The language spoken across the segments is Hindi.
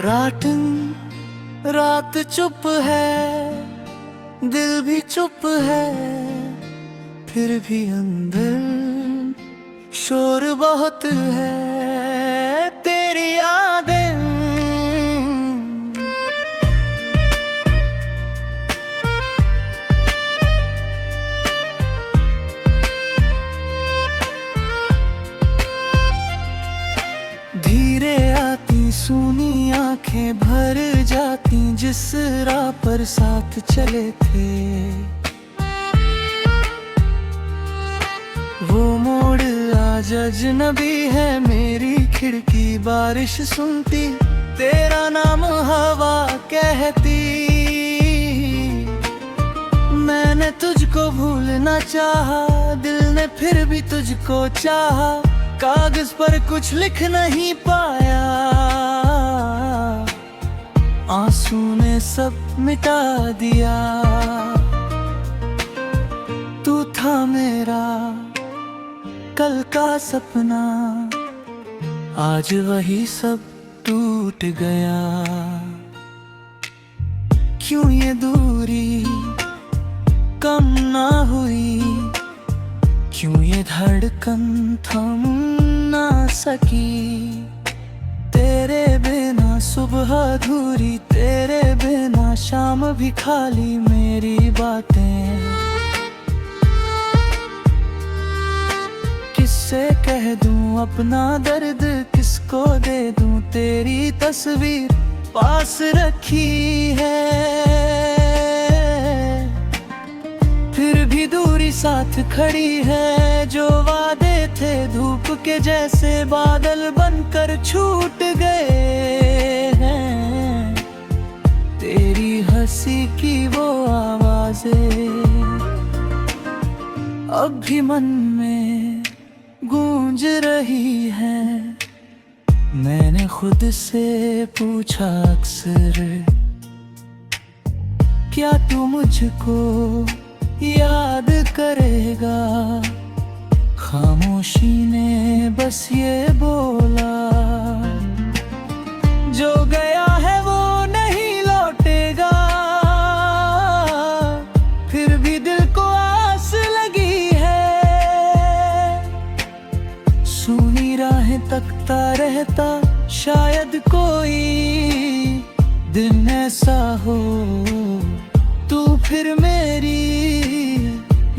रात चुप है, दिल भी चुप है, फिर भी अंदर शोर बहुत है तेरी यादें। धीरे आती सूनी आंखें भर जाती जिस राह पर साथ चले थे। वो मोड़ आज अजनबी है, मेरी खिड़की बारिश सुनती, तेरा नाम हवा कहती। मैंने तुझको भूलना चाहा, दिल ने फिर भी तुझको चाहा, कागज पर कुछ लिख नहीं पाया, आंसू ने सब मिटा दिया। तू था मेरा कल का सपना, आज वही सब टूट गया। क्यों ये दूरी कम ना हुई, क्यों ये धड़कन थम ना सकी। तेरे बिना सुबह अधूरी, तेरे बिना शाम भी खाली, मेरी बातें किससे कह दूं अपना दर्द, किसको दे दूं तेरी तस्वीर पास रखी है। फिर भी दूरी साथ खड़ी है, जो वादे थे धूप के जैसे बादल बनकर छूट गए हैं। तेरी हंसी की वो आवाजें अब भी मन में गूंज रही है। मैंने खुद से पूछा अक्सर, क्या तू मुझको याद करेगा। खामोशी ने बस ये बोला, जो गया है वो नहीं लौटेगा। फिर भी दिल को आस लगी है, सूनी राहें तकता रहता, शायद कोई दिन ऐसा हो तू फिर मेरी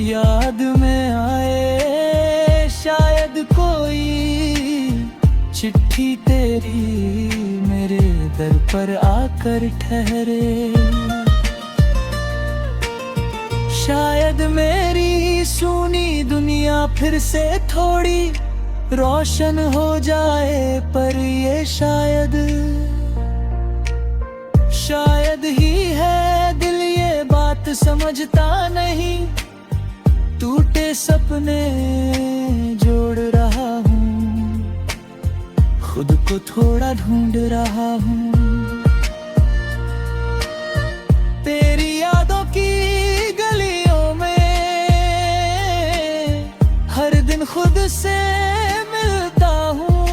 याद में आए। शायद कोई चिट्ठी तेरी मेरे दर पर आकर ठहरे। शायद मेरी सूनी दुनिया फिर से थोड़ी रोशन हो जाए, पर ये शायद ही है, दिल ये बात समझता नहीं। टूटे सपने जोड़ रहा हूँ, खुद को थोड़ा ढूंढ रहा हूँ। तेरी यादों की गलियों में हर दिन खुद से मिलता हूँ।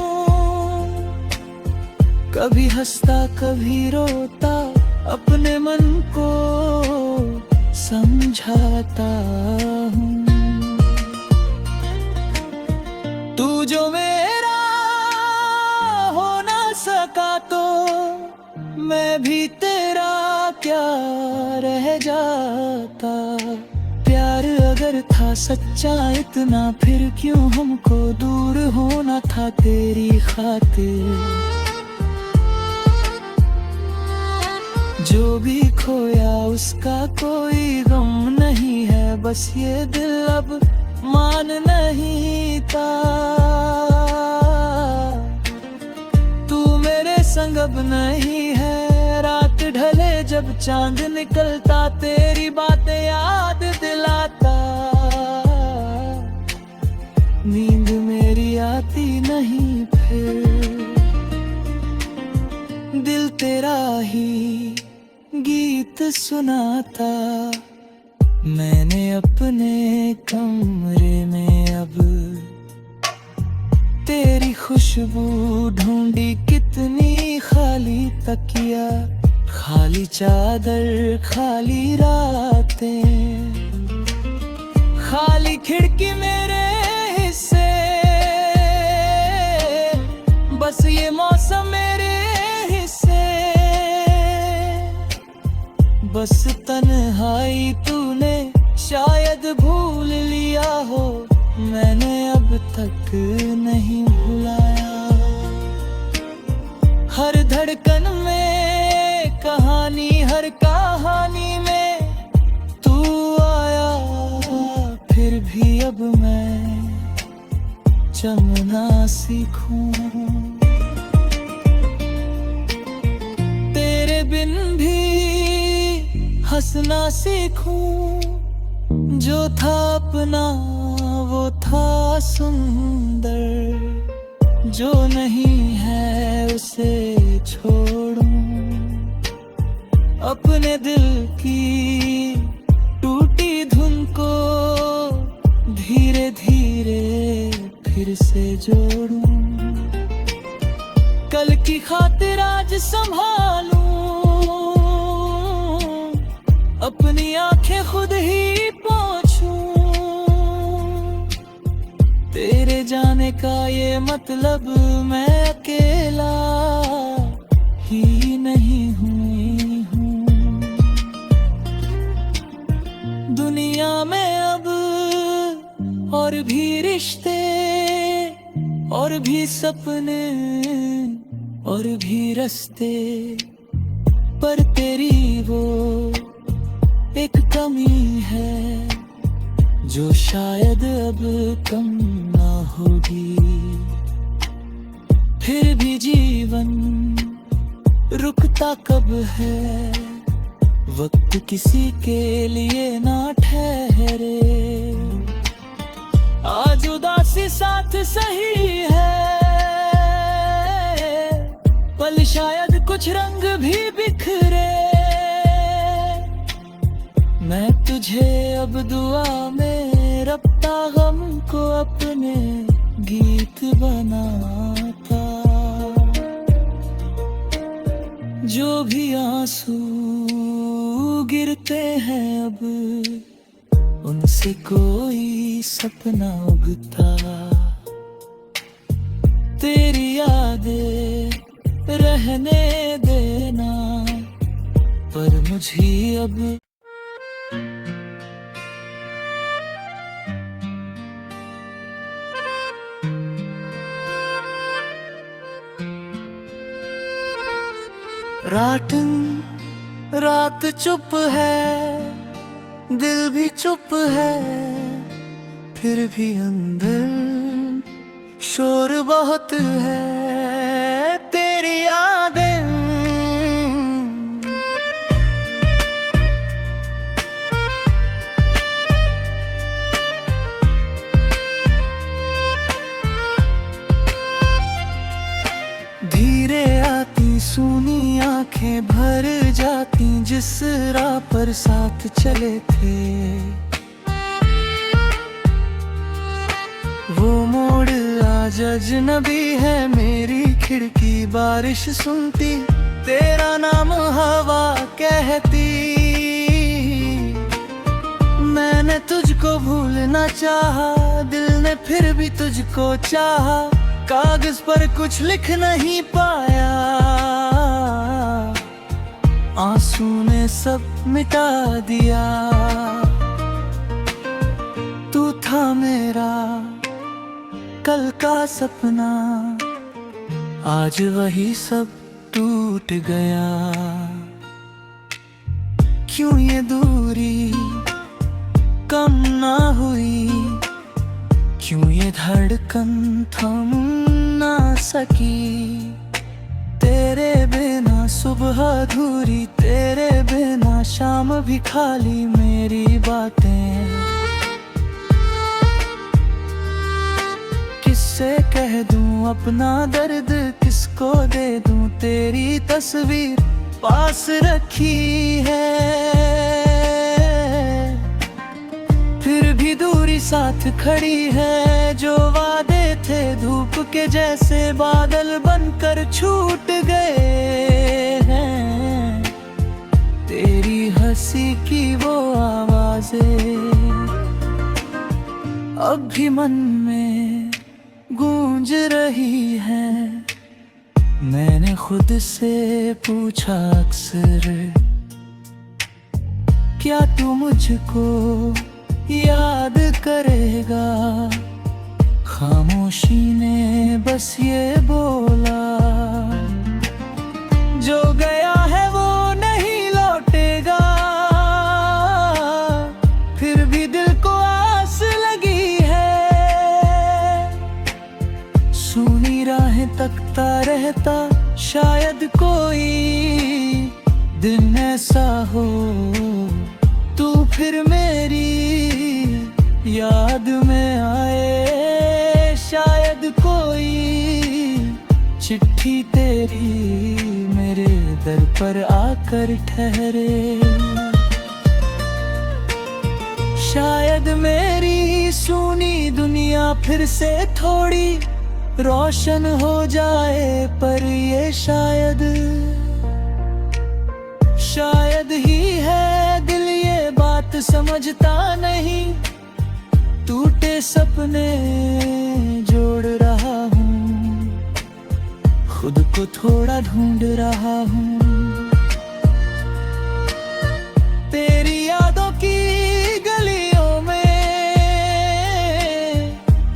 कभी हंसता कभी रोता, अपने मन को समझाता हूँ। तू जो मेरा हो ना सका तो मैं भी तेरा क्या रह जाता। प्यार अगर था सच्चा इतना, फिर क्यों हमको दूर होना था तेरी खातिर। जो भी खोया उसका कोई गम नहीं है, बस ये दिल अब मान नहीं था। तू मेरे संग अब नहीं है, रात ढले जब चांद निकलता, तेरी बातें याद दिलाता। नींद मेरी आती नहीं फिर, दिल तेरा ही गीत सुनाता। मैंने अपने कमरे में अब तेरी खुशबू ढूंढी, कितनी इतनी खाली तकिया, खाली चादर, खाली रातें, खाली खिड़की मेरे हिस्से, बस ये मौसम मेरे हिस्से, बस तन्हाई तूने शायद भूल लिया हो, मैंने अब तक नहीं भुलाया। हर धड़कन में कहानी, हर कहानी में तू आया, फिर भी अब मैं चलना सीखूं, तेरे बिन भी हंसना सीखूं, जो था अपना वो था सुंदर, जो नहीं है उसे छोड़ूं, अपने दिल की टूटी धुन को धीरे धीरे फिर से जोड़ूं, कल की खातिर आज संभालूं, अपनी आंखें खुद ही पोंछूं, तेरे जाने का ये मतलब मैं अकेला ही नहीं हुई हूँ। दुनिया में अब और भी रिश्ते, और भी सपने, और भी रास्ते, पर तेरी वो एक कमी है जो शायद अब कम ना होगी। फिर भी जीवन रुकता कब है, वक्त किसी के लिए ना ठहरे, आज उदासी साथ सही है, पल शायद कुछ रंग भी बिखरे, मैं तुझे अब दुआ में रखता, गम को अपने गीत बनाता, जो भी आंसू गिरते हैं अब उनसे कोई सपना उगता, तेरी यादें रहने देना, पर मुझे अब रात चुप है, दिल भी चुप है, फिर भी अंदर शोर बहुत है, तेरी यादें धीरे आती, सूनी आंखें भर जाती, जिस राह पर साथ चले थे, वो मोड़ आज अजनबी है, मेरी खिड़की बारिश सुनती, तेरा नाम हवा कहती, मैंने तुझको भूलना चाहा, दिल ने फिर भी तुझको चाहा, कागज पर कुछ लिख नहीं पाया, आंसू ने सब मिटा दिया, तू था मेरा कल का सपना, आज वही सब टूट गया, क्यों ये दूरी कम ना हुई, क्यों ये धड़कन थम ना सकी, तेरे बिना सुबह अधूरी, तेरे बिना शाम भी खाली, मेरी बातें किससे कह दूं, अपना दर्द किसको दे दूं, तेरी तस्वीर पास रखी है, फिर भी दूरी साथ खड़ी है, जो वादे थे थे धूप के जैसे बादल बनकर छूट गए हैं। तेरी हंसी की वो आवाजें अब भी मन में गूंज रही हैं। मैंने खुद से पूछा अक्सर, क्या तू मुझको याद करेगा? खामोशी ने बस ये बोला, जो गया है वो नहीं लौटेगा। फिर भी दिल को आस लगी है, सूनी राहें तकता रहता, शायद कोई दिन ऐसा हो तू फिर मेरी याद में आए। शायद कोई चिट्ठी तेरी मेरे दर पर आकर ठहरे। शायद मेरी सूनी दुनिया फिर से थोड़ी रोशन हो जाए, पर ये शायद ही है। दिल ये बात समझता नहीं, टूटे सपने जोड़ रहा हूँ, खुद को थोड़ा ढूंढ रहा हूँ। तेरी यादों की गलियों में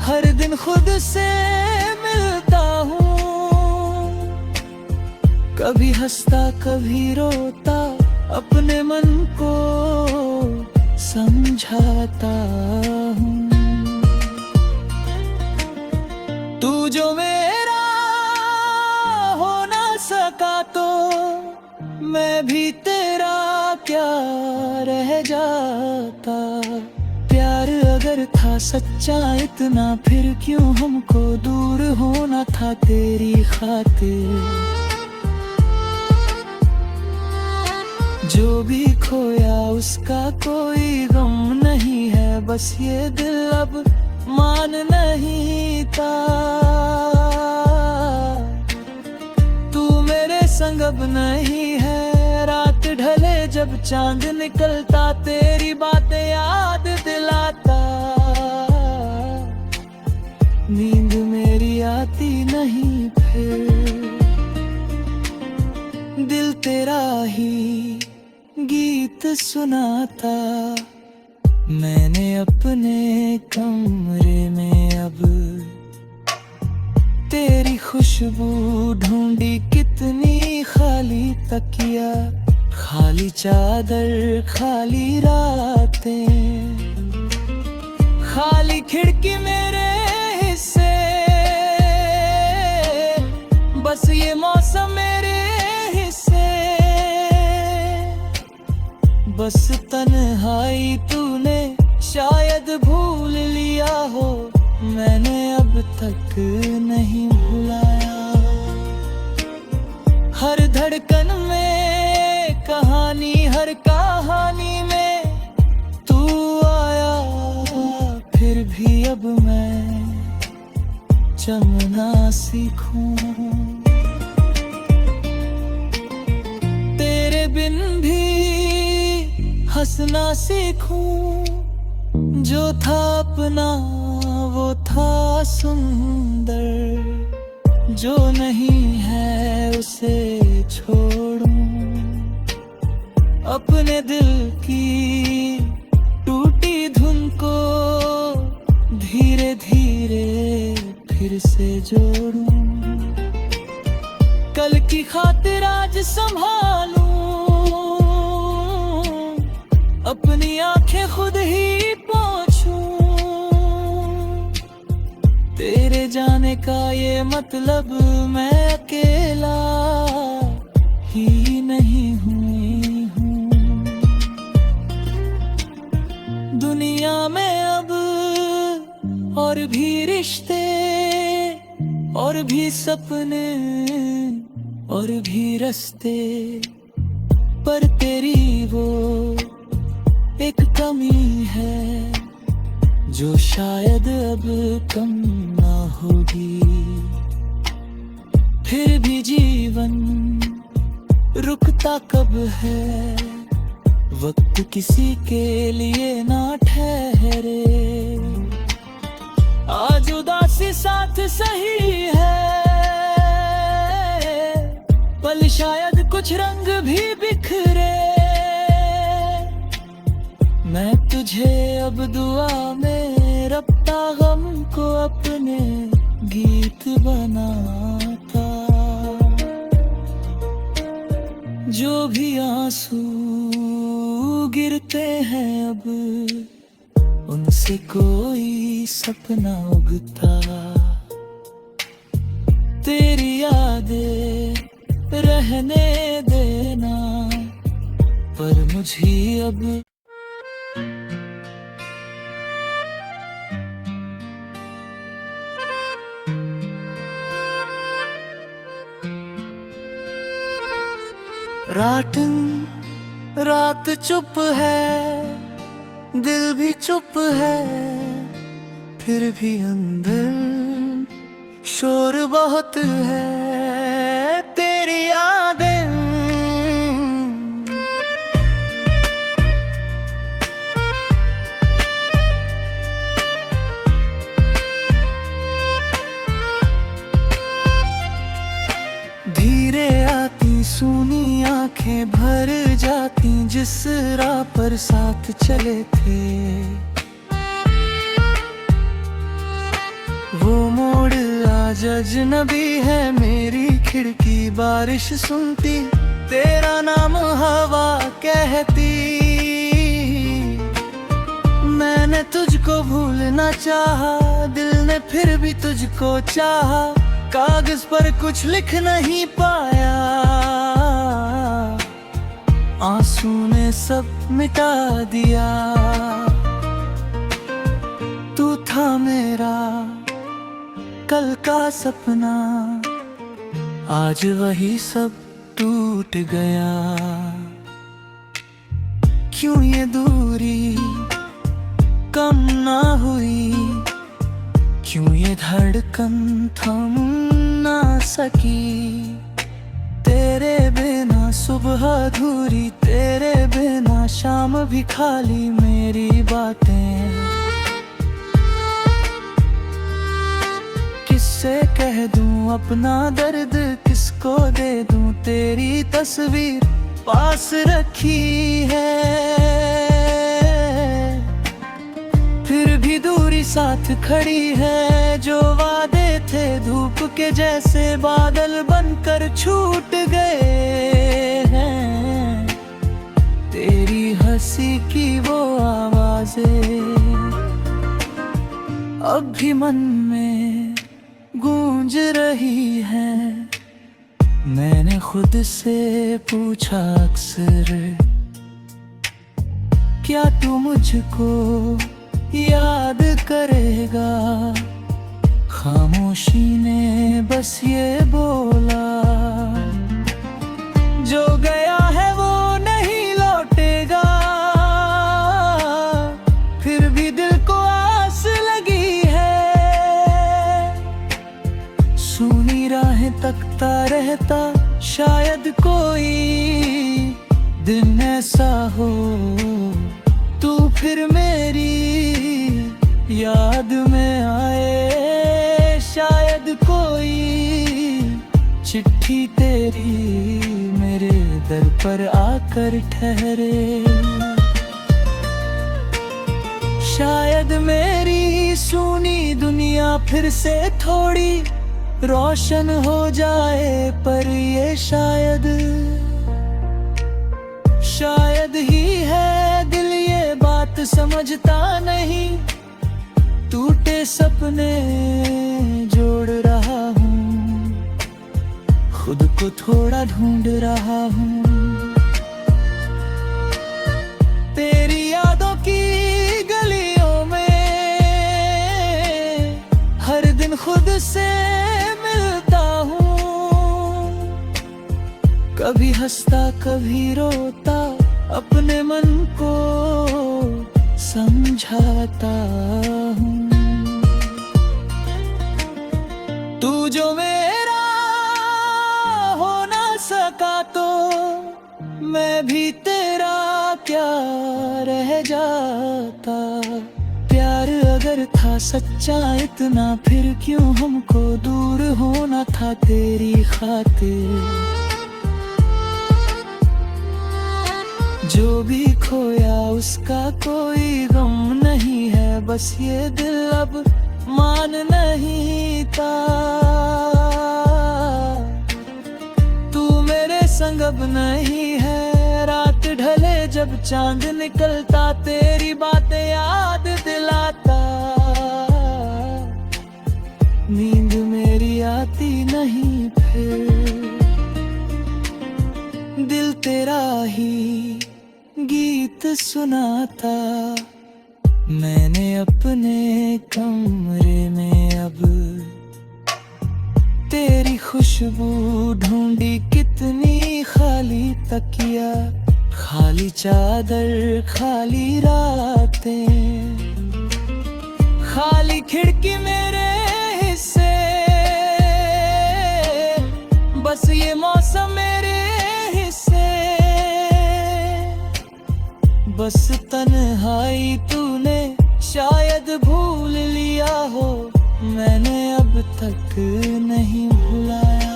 हर दिन खुद से मिलता हूँ, कभी हंसता कभी रोता, अपने मन को समझाता हूँ। तू जो मेरा हो ना सका तो मैं भी तेरा क्या रह जाता। प्यार अगर था सच्चा इतना, फिर क्यों हमको दूर होना था तेरी खातिर। जो भी खोया उसका कोई गम नहीं है, बस ये दिल अब मान नहीं था। तू मेरे संग अब नहीं है, रात ढले जब चांद निकलता, तेरी बातें याद दिलाता। नींद मेरी आती नहीं फिर, दिल तेरा ही गीत सुनाता। मैंने अपने कमरे में अब तेरी खुशबू ढूंढी, कितनी खाली तकिया, खाली चादर, खाली रातें, खाली खिड़की मेरे हिस्से। बस ये मौसम मेरे हिस्से, बस तन्हाई तूने शायद भूल लिया हो, मैंने अब तक नहीं भुलाया। हर धड़कन में कहानी, हर कहानी में तू आया। फिर भी अब मैं चलना सीखूं, तेरे बिन भी हंसना सीखूं। जो था अपना वो था सुंदर, जो नहीं है उसे छोड़ूं। अपने दिल की टूटी धुन को धीरे धीरे फिर से जोड़ूं। कल की खातिर आज संभालूं, अपनी आंखें खुद ही पोंछूं। तेरे जाने का ये मतलब मैं अकेला ही नहीं हुई हूँ। दुनिया में अब और भी रिश्ते, और भी सपने, और भी रास्ते, पर तेरी वो एक कमी है जो शायद अब कम ना होगी। फिर भी जीवन रुकता कब है, वक्त किसी के लिए ना ठहरे। आज उदासी साथ सही है, पल शायद कुछ रंग भी बिखरे। मैं तुझे अब दुआ में रखता, गम को अपने गीत बनाता। जो भी आंसू गिरते हैं अब, उनसे कोई सपना उगता। तेरी यादें रहने देना, पर मुझे अब रात चुप है, दिल भी चुप है, फिर भी अंदर शोर बहुत है। तेरी यादें धीरे आती, सूनी आंखें भर जाती, जिस राह पर साथ चले थे। वो मोड़ आज अजनबी है, मेरी खिड़की बारिश सुनती, तेरा नाम हवा कहती। मैंने तुझको भूलना चाहा, दिल ने फिर भी तुझको चाहा। कागज पर कुछ लिख नहीं पाया, आंसू ने सब मिटा दिया। तू था मेरा कल का सपना, आज वही सब टूट गया। क्यों ये दूरी कम ना हुई, क्यों ये धड़कन थम ना सकी। तेरे बिना सुबह अधूरी, तेरे बिना शाम भी खाली। मेरी बातें किससे कह दूं, अपना दर्द किसको दे दूं। तेरी तस्वीर पास रखी है, फिर भी दूरी साथ खड़ी है। जो वादे थे धूप के जैसे, बादल बनकर छूट गए हैं। तेरी हंसी की वो आवाजें अब भी मन में गूंज रही है। मैंने खुद से पूछा अक्सर, क्या तू मुझको याद करेगा। खामोशी ने बस ये बोला, जो गया है वो नहीं लौटेगा। फिर भी दिल को आस लगी है, सूनी राहें तकता रहता। शायद कोई दिन ऐसा हो, तू फिर मेरी याद में आए। शायद कोई चिट्ठी तेरी मेरे दर पर आकर ठहरे। शायद मेरी सूनी दुनिया फिर से थोड़ी रोशन हो जाए। पर ये शायद ही है, दिल ये बात समझता नहीं। टूटे सपने जोड़ रहा हूँ, खुद को थोड़ा ढूंढ रहा हूँ। तेरी यादों की गलियों में हर दिन खुद से मिलता हूँ। कभी हंसता कभी रोता, अपने मन को समझाता हूँ। मैं भी तेरा क्या रह जाता। प्यार अगर था सच्चा इतना, फिर क्यों हमको दूर होना था तेरी खातिर। जो भी खोया उसका कोई गम नहीं है, बस ये दिल अब मान नहीं था। तू मेरे संग अब नहीं है, रात ढले जब चांद निकलता, तेरी बातें याद दिलाता। नींद मेरी आती नहीं फिर, दिल तेरा ही गीत सुनाता। मैंने अपने कमरे में अब तेरी खुशबू ढूंढी, कितनी खाली तकिया, खाली चादर, खाली रातें, खाली खिड़की मेरे हिस्से। बस ये मौसम मेरे हिस्से, बस तन्हाई तूने शायद भूल लिया हो, मैंने अब तक नहीं भुलाया।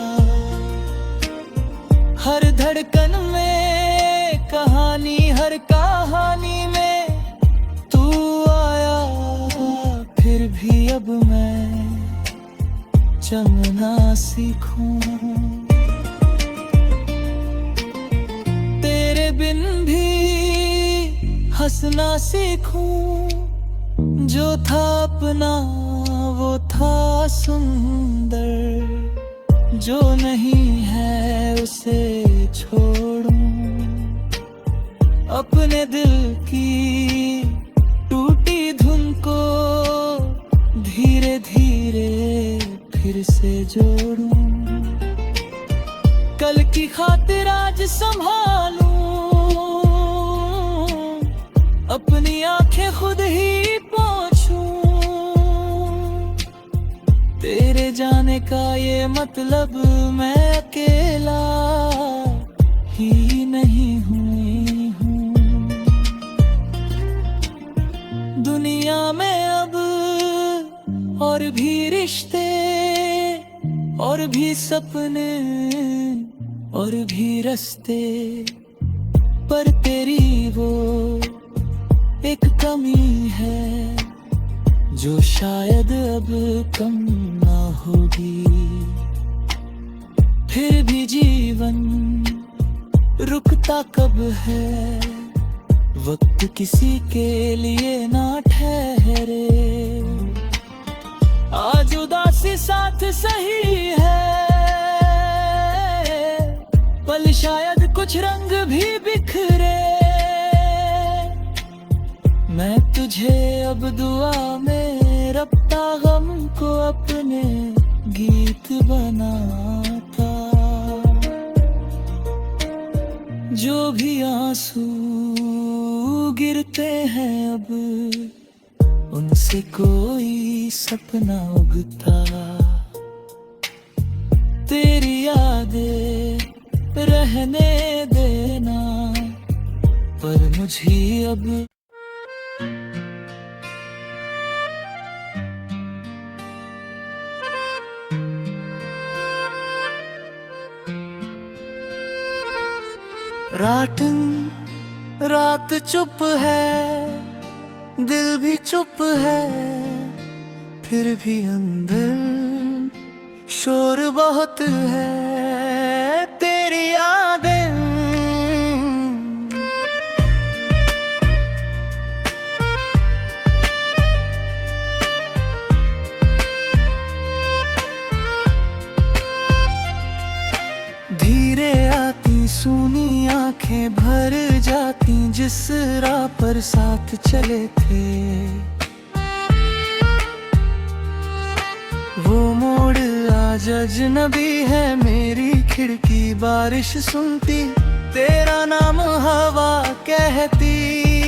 हर धड़कन में कहानी, हर कहानी में तू आया। फिर भी अब मैं चलना सीखूं, तेरे बिन भी हंसना सीखूं। जो था अपना वो था सुंदर, जो नहीं है उसे छोड़ूं। अपने दिल की टूटी धुन को धीरे धीरे फिर से जोड़ूं। कल की खातिर आज संभालूं, अपनी आंखें खुद ही पोंछूं। तेरे जाने का ये मतलब मैं अकेला ही नहीं हुई हूँ। दुनिया में अब और भी रिश्ते, और भी सपने, और भी रास्ते, पर तेरी वो एक कमी है जो शायद अब कम ना होगी। फिर भी जीवन रुकता कब है, वक्त किसी के लिए ना ठहरे। आज उदासी साथ सही है, पल शायद कुछ रंग भी बिखरे। मैं तुझे अब दुआ में रखता, गम को अपने गीत बनाता। जो भी आंसू गिरते हैं अब, उनसे कोई सपना उगता। तेरी यादें रहने देना, पर मुझे अब रात चुप है, दिल भी चुप है, फिर भी अंदर शोर बहुत है। तेरी यादें धीरे आती, सूनी आंखें भर जाती, जिस राह पर साथ चले थे। वो मोड़ आज अजनबी है, मेरी खिड़की बारिश सुनती, तेरा नाम हवा कहती।